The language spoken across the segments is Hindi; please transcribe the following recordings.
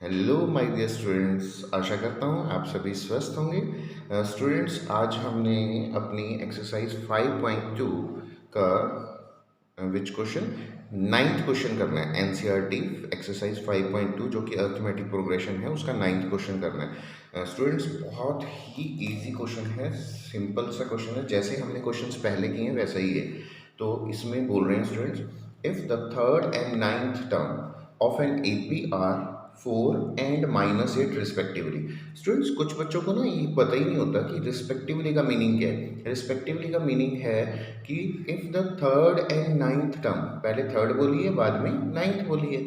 हेलो माय डियर स्टूडेंट्स, आशा करता हूँ आप सभी स्वस्थ होंगे। स्टूडेंट्स, आज हमने अपनी एक्सरसाइज 5.2 का विच क्वेश्चन नाइन्थ क्वेश्चन करना है। एनसीईआरटी एक्सरसाइज 5.2 जो कि अर्थमेटिक प्रोग्रेशन है, उसका नाइन्थ क्वेश्चन करना है। स्टूडेंट्स, बहुत ही इजी क्वेश्चन है, सिंपल सा क्वेश्चन है, जैसे हमने क्वेश्चंस पहले किए हैं वैसा ही है। तो इसमें बोल रहे हैं students, if the third and ninth term of an AP are 4 and -8 respectively. Students, कुछ बच्चों को ना ये पता ही नहीं होता कि रिस्पेक्टिवली का मीनिंग क्या है। रिस्पेक्टिवली का मीनिंग है कि if the third and ninth term, पहले थर्ड बोलिए बाद में नाइन्थ बोलिए,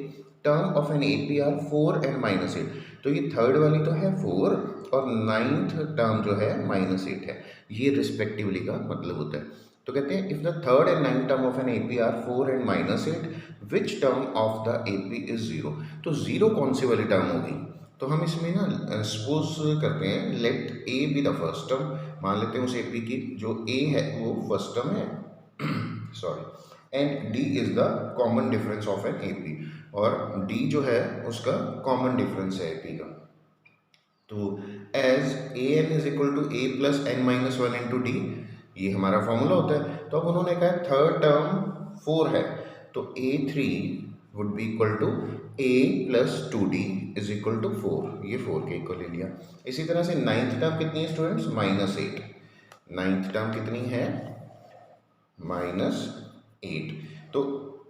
term of an AP are 4 and -8। तो ये थर्ड वाली तो है 4 और नाइन्थ टर्म जो है -8 है। ये रिस्पेक्टिवली का मतलब होता है। तो कहते हैं if the third and ninth term of an AP are 4 and -8, which term of the AP is 0। तो 0 कौन सी वाली टर्म होगी? तो हम इसमें ना सपोज करते हैं, let a be the first term. मान लेते हैं उस एपी की जो ए है वो फर्स्ट टर्म है sorry, and d is the common difference of an AP, और डी जो है उसका कॉमन डिफरेंस है एपी का। तो as a n is equal to a plus n minus one into d, ये हमारा फॉर्मूला होता है। तो अब उन्होंने कहा थर्ड टर्म 4 है, तो A3 would be equal to A plus 2D is equal to 4, ये 4 के इक्वल ले लिया। इसी तरह से नाइन्थ टर्म कितनी है स्टूडेंट्स? -8। नाइन्थ टर्म कितनी है? -8। तो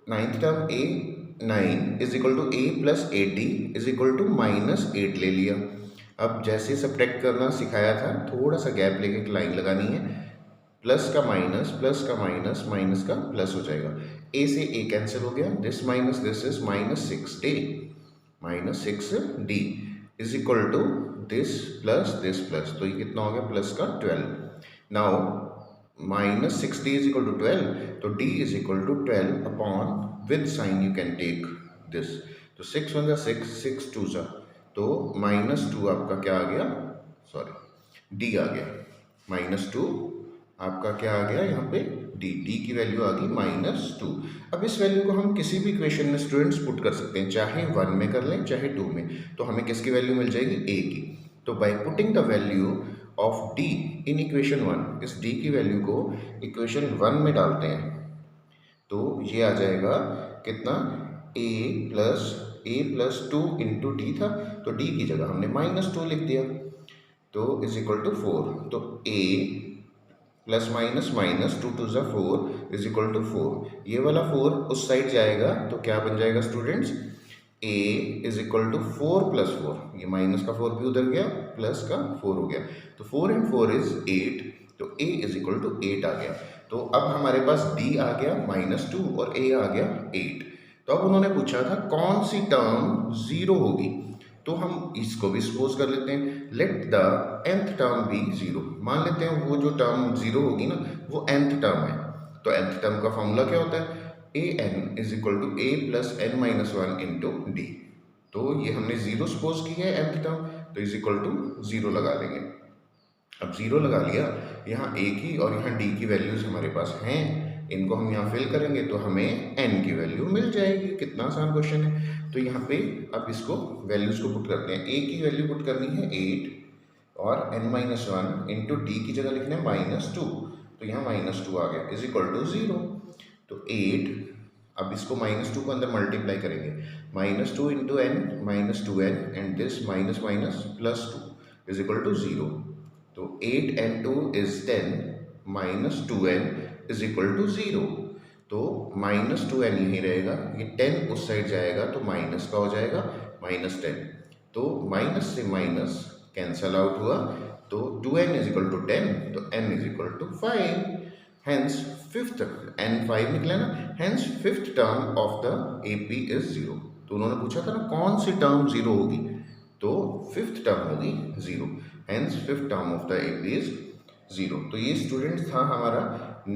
ninth term A9 is equal to A plus 8D is equal to -8 ले लिया। अब जैसे सब्ट्रैक्ट करना सिखाया था, थोड़ा सा गैप लेके एक लाइन लगानी है, प्लस का माइनस, प्लस का माइनस, माइनस का प्लस हो जाएगा। ए से ए कैंसिल हो गया, this minus this is -6D, -6D is equal to this plus, तो ये कितना हो गया? प्लस का 12। Now -6D is equal to 12, तो D is equal to 12 upon, with sign you can take this, तो 6 1 जा 6, 6 2 जा, तो -2 आपका क्या आ गया? सॉरी, D आ गया। -2 आपका क्या आ गया यहाँ पे? डी की वैल्यू आ गई -2। अब इस वैल्यू को हम किसी भी इक्वेशन में स्टूडेंट्स पुट कर सकते हैं, चाहे 1 में कर लें चाहे 2 में। तो हमें किसकी वैल्यू मिल जाएगी? ए की। तो by putting the value of D in equation 1, इस डी की वैल्यू को इक्वेशन 1 में डालते हैं, तो ये आ जाएगा कितना? ए प्लस 2 इंटू डी था, तो डी की जगह हमने -2 लिख दिया, तो इज इक्वल टू 4। तो ए प्लस माइनस माइनस 2 2 ज़ा 4 इज इक्वल टू 4। ये वाला 4 उस साइड जाएगा तो क्या बन जाएगा students? a is equal to 4 plus 4, ये माइनस का 4 भी उधर गया, प्लस का 4 हो गया, तो 4 एंड 4 इज 8, तो a इज इक्वल टू 8 आ गया। तो अब हमारे पास d आ गया -2 और a आ गया 8। तो अब उन्होंने पूछा था कौन सी टर्म 0 होगी, तो हम इसको भी सपोज कर लेते हैं, let the nth term be 0। मान लेते हैं वो जो टर्म 0 होगी ना वो nth टर्म है। तो nth टर्म का फॉर्मूला क्या होता है? A n is equal to a plus n minus one into d. तो ये हमने 0 सपोज की है nth टर्म, तो इज इक्वल टू 0 लगा देंगे। अब 0 लगा लिया, यहाँ a की और यहाँ d की वैल्यूज हमारे पास हैं, इनको हम यहाँ फिल करेंगे तो हमें n की वैल्यू मिल जाएगी। कितना आसान क्वेश्चन है। तो यहाँ पे अब इसको वैल्यूज को पुट करते हैं। a की वैल्यू पुट करनी है 8 और n-1 इंटू डी की जगह लिखना है -2, तो यहाँ -2 आ गया इज इक्वल टू 0। तो 8, अब इसको -2 को अंदर मल्टीप्लाई करेंगे, -2 into n -2n and this minus minus +2 is equal to 0। तो 8 and 2 is 10, -2n is equal to 0। तो -2n यहीं रहेगा, ये 10 उस साइड जाएगा तो माइनस का हो जाएगा -10। तो माइनस से माइनस कैंसल आउट हुआ, तो 2n इज इक्वल टू 10, तो n is equal to 5। Hence fifth, n 5 निकला ना, hence fifth term of the AP is 0। तो उन्होंने पूछा था ना कौन सी टर्म 0 होगी, तो फिफ्थ टर्म होगी 0, hence fifth term of the AP is 0। तो ये स्टूडेंट्स था हमारा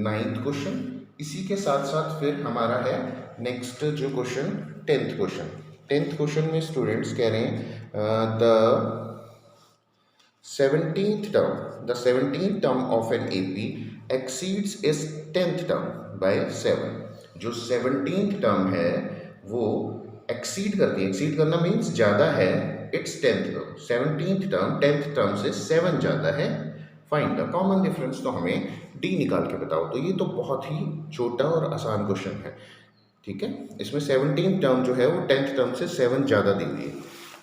9th क्वेश्चन। इसी के साथ साथ फिर हमारा है नेक्स्ट जो question 10th question. 10th question में स्टूडेंट्स कह रहे हैं the 17th term of an AP exceeds its 10th term by 7। जो 17th टर्म है वो एक्सीड करती है, एक्सीड करना मीन्स ज़्यादा है, it's 10th term, 17th term 10th term से 7 ज़्यादा है, फाइंड द कॉमन डिफरेंस। तो हमें डी निकाल के बताओ। तो ये तो बहुत ही छोटा और आसान क्वेश्चन है, ठीक है। इसमें 17th टर्म जो है वो 10th टर्म से 7 ज़्यादा दी हुई है।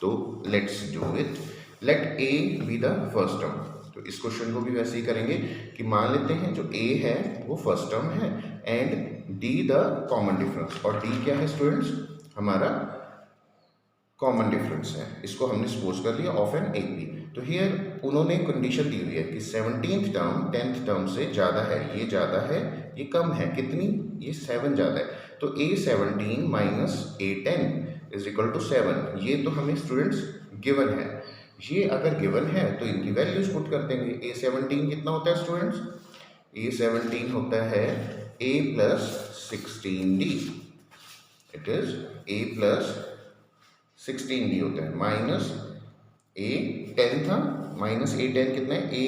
तो let's do it. Let a be the first term. तो इस क्वेश्चन को भी वैसे ही करेंगे कि मान लेते हैं जो ए है वो फर्स्ट टर्म है and D the common difference. और डी क्या है स्टूडेंट्स? हमारा कॉमन डिफरेंस है। इसको हमने सपोज कर लिया ऑफ एन ए पी। तो हियर उन्होंने कंडीशन दी हुई है कि 17th टर्म 10th टर्म से ज़्यादा है, ये ज़्यादा है, ये कम है, कितनी? ये 7 ज़्यादा है। तो A17 minus A10 is equal to 7। ये तो हमें स्टूडेंट्स गिवन है। ये अगर गिवन है तो इनकी वैल्यूज पुट कर देंगे। A17 कितना होता है स्टूडेंट्स? A17 होता है A plus 16D। It is A plus 16D होता है माइनस A10 था, माइनस A10 कितना है? A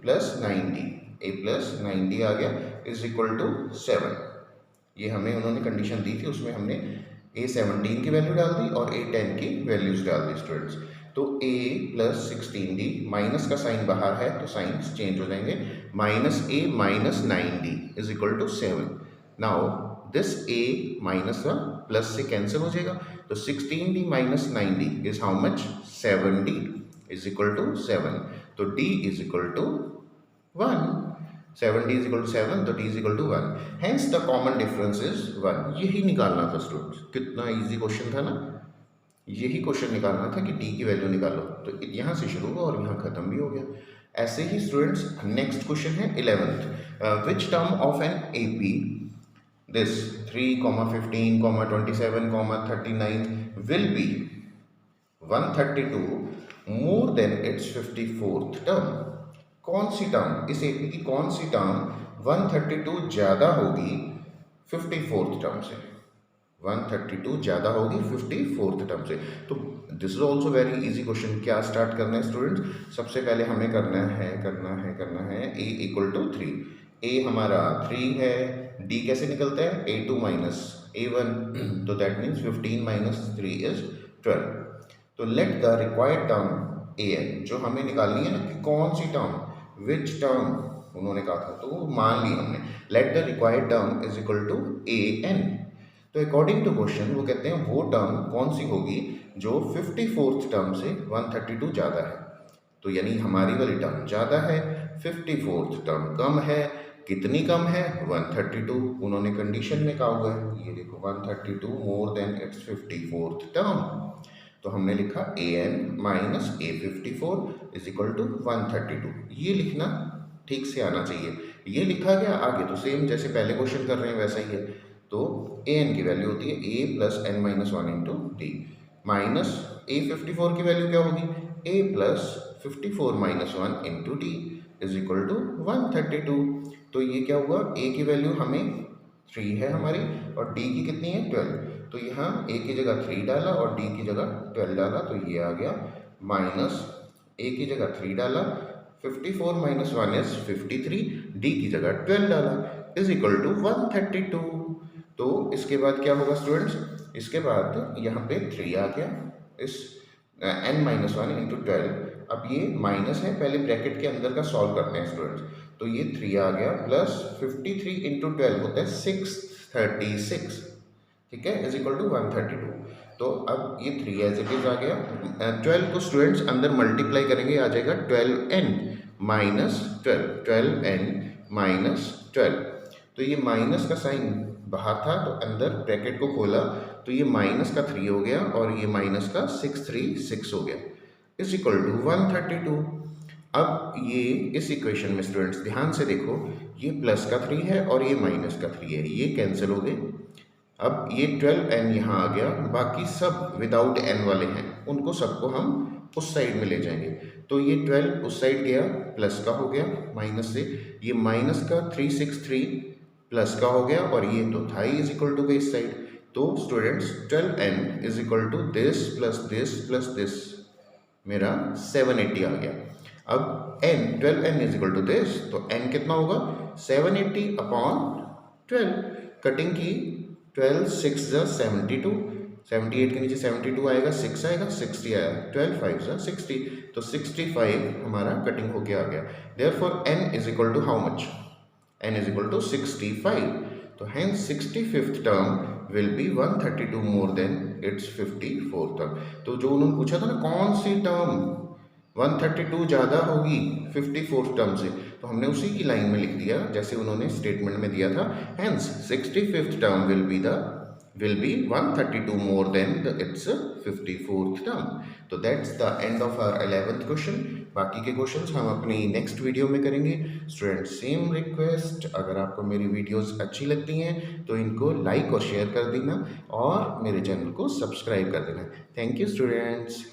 plus 9D। A plus 9D आ गया इज इक्वल टू 7। ये हमें उन्होंने कंडीशन दी थी, उसमें हमने A17 की वैल्यू डाल दी और A10 की वैल्यूज डाल दी स्टूडेंट्स। तो A प्लस 16D, माइनस का साइन बाहर है तो साइंस चेंज हो जाएंगे, minus A minus 9D is equal to 7। Now this A minus का प्लस से कैंसिल हो जाएगा, तो 16D minus 9D is how much? 7D is equal to 7। तो D is equal to 1। 7D is equal to 7, तो D is equal to 1। Hence the common difference is 1। यही निकालना था स्टूडेंट्स। कितना इजी क्वेश्चन था ना? यही क्वेश्चन निकालना था कि D की वैल्यू निकालो। तो यहाँ से शुरू हुआ और यहाँ खत्म भी हो गया। ऐसे ही स्टूडेंट्स नेक्स्ट क्वेश्चन है 11th। Which term of an AP this 3, 15, 27, 39 will be 132 more than its 54th term। कौन सी टर्म, इस एपी की कौन सी टर्म 132 ज़्यादा होगी 54th टर्म से? 132 ज़्यादा होगी 54th टर्म से। तो this is also very easy question. क्या स्टार्ट करना है स्टूडेंट्स? सबसे पहले हमें करना है a इक्वल टू 3। a हमारा 3 है, d कैसे निकलता है? A2 माइनस A1, तो दैट मीन्स 15 माइनस 3 इज 12। तो late the required term an, जो हमें निकालनी है ना कि कौन सी टर्म, विच टर्म उन्होंने कहा था, तो मान ली हमने। Let the required term is equal to an। तो अकॉर्डिंग टू क्वेश्चन वो कहते हैं वो टर्म कौन सी होगी जो 54th टर्म से 132 ज़्यादा है। तो यानी हमारी वाली टर्म ज़्यादा है, 54th टर्म कम है। कितनी कम है? 132। उन्होंने कंडीशन में कहा हुआ है, ये देखो 132 more than its 54th term. तो हमने लिखा an minus A54 is equal to 132। ये लिखना ठीक से आना चाहिए। ये लिखा गया, आगे तो सेम जैसे पहले क्वेश्चन कर रहे हैं वैसा ही है। तो an की वैल्यू होती है a plus n minus 1 into d, minus A54 की वैल्यू क्या होगी? a plus 54 minus 1 into d is equal to 132। तो ये क्या हुआ? a की वैल्यू हमें 3 है हमारी और d की कितनी है? 12। तो यहाँ a की जगह 3 डाला और d की जगह 12 डाला, तो ये आ गया माइनस a की जगह 3 डाला, 54 माइनस 1 इज 53, d की जगह 12 डाला इज इक्वल टू 132। तो इसके बाद क्या होगा स्टूडेंट्स? इसके बाद यहाँ पे 3 आ गया, इस n माइनस 1 इंटू 12। अब ये माइनस है, पहले ब्रैकेट के अंदर का सॉल्व करते हैं स्टूडेंट्स। तो ये 3 आ गया प्लस 53 इंटू 12 होता है 636, ठीक है, इज इक्वल टू 132। तो अब ये 3 एज इट इज आ गया। 12 को स्टूडेंट्स अंदर मल्टीप्लाई करेंगे, आ जाएगा 12n माइनस 12n माइनस 12। तो ये माइनस का साइन बाहर था तो अंदर ब्रैकेट को खोला तो ये माइनस का 3 हो गया और ये माइनस का 636 हो गया इज इक्वल टू 132। अब ये इस इक्वेशन में स्टूडेंट्स ध्यान से देखो, ये प्लस का 3 है और ये माइनस का 3 है, ये कैंसिल हो गए। अब ये 12n यहाँ आ गया, बाकी सब विदाउट n वाले हैं, उनको सबको हम उस साइड में ले जाएंगे। तो ये 12 उस साइड गया, प्लस का हो गया माइनस से, ये माइनस का 363 प्लस का हो गया और ये तो था ही इज इक्वल टू इस साइड। तो students 12n is equal to this plus this, मेरा 780 आ गया। अब n 12n is equal to this, तो n कितना होगा? 780 अपॉन 12। कटिंग की 12 6 72, 78 के नीचे 72 आएगा, 6 आएगा, 60 आया, 12 5 सा 60, तो 65 हमारा कटिंग होके आ गया। Therefore n is equal to how much? n is equal to 65। तो hence 65th term will be 132 more than its 54th term. तो जो उन्होंने पूछा था ना कौन सी टर्म 132 ज़्यादा होगी 54th टर्म से, तो हमने उसी की लाइन में लिख दिया जैसे उन्होंने स्टेटमेंट में दिया था। hence 65th term will be 132 more than its 54th term। तो that's the end of our 11th question। बाकी के क्वेश्चंस हम अपनी नेक्स्ट वीडियो में करेंगे। स्टूडेंट सेम रिक्वेस्ट, अगर आपको मेरी वीडियोस अच्छी लगती हैं तो इनको लाइक और शेयर कर देना और मेरे चैनल को सब्सक्राइब कर देना। Thank you students.